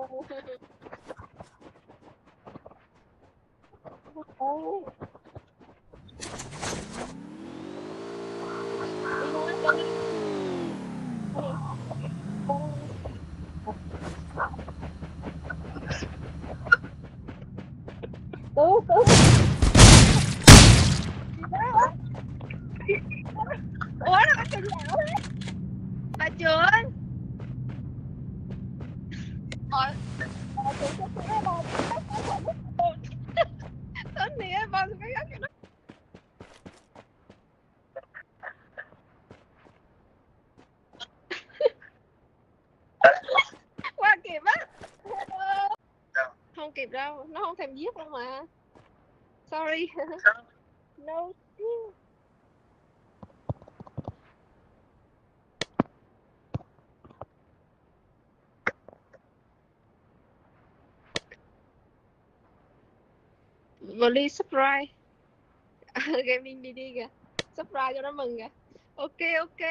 Ôi, đi luôn cho đi. Cứu cứu gì đó. Ủa là bà Trường nào thế? Bà Trường. Bà Trường chết tiệt bà chết bà sợ mất hồn. Tên nè bà phải gắt cho nó qua kịp á. Không kịp đâu, nó không thèm giết đâu mà. Sorry. No. Please subscribe. Gaming đi đi kìa. Subscribe cho nó mừng kìa. Ok ok.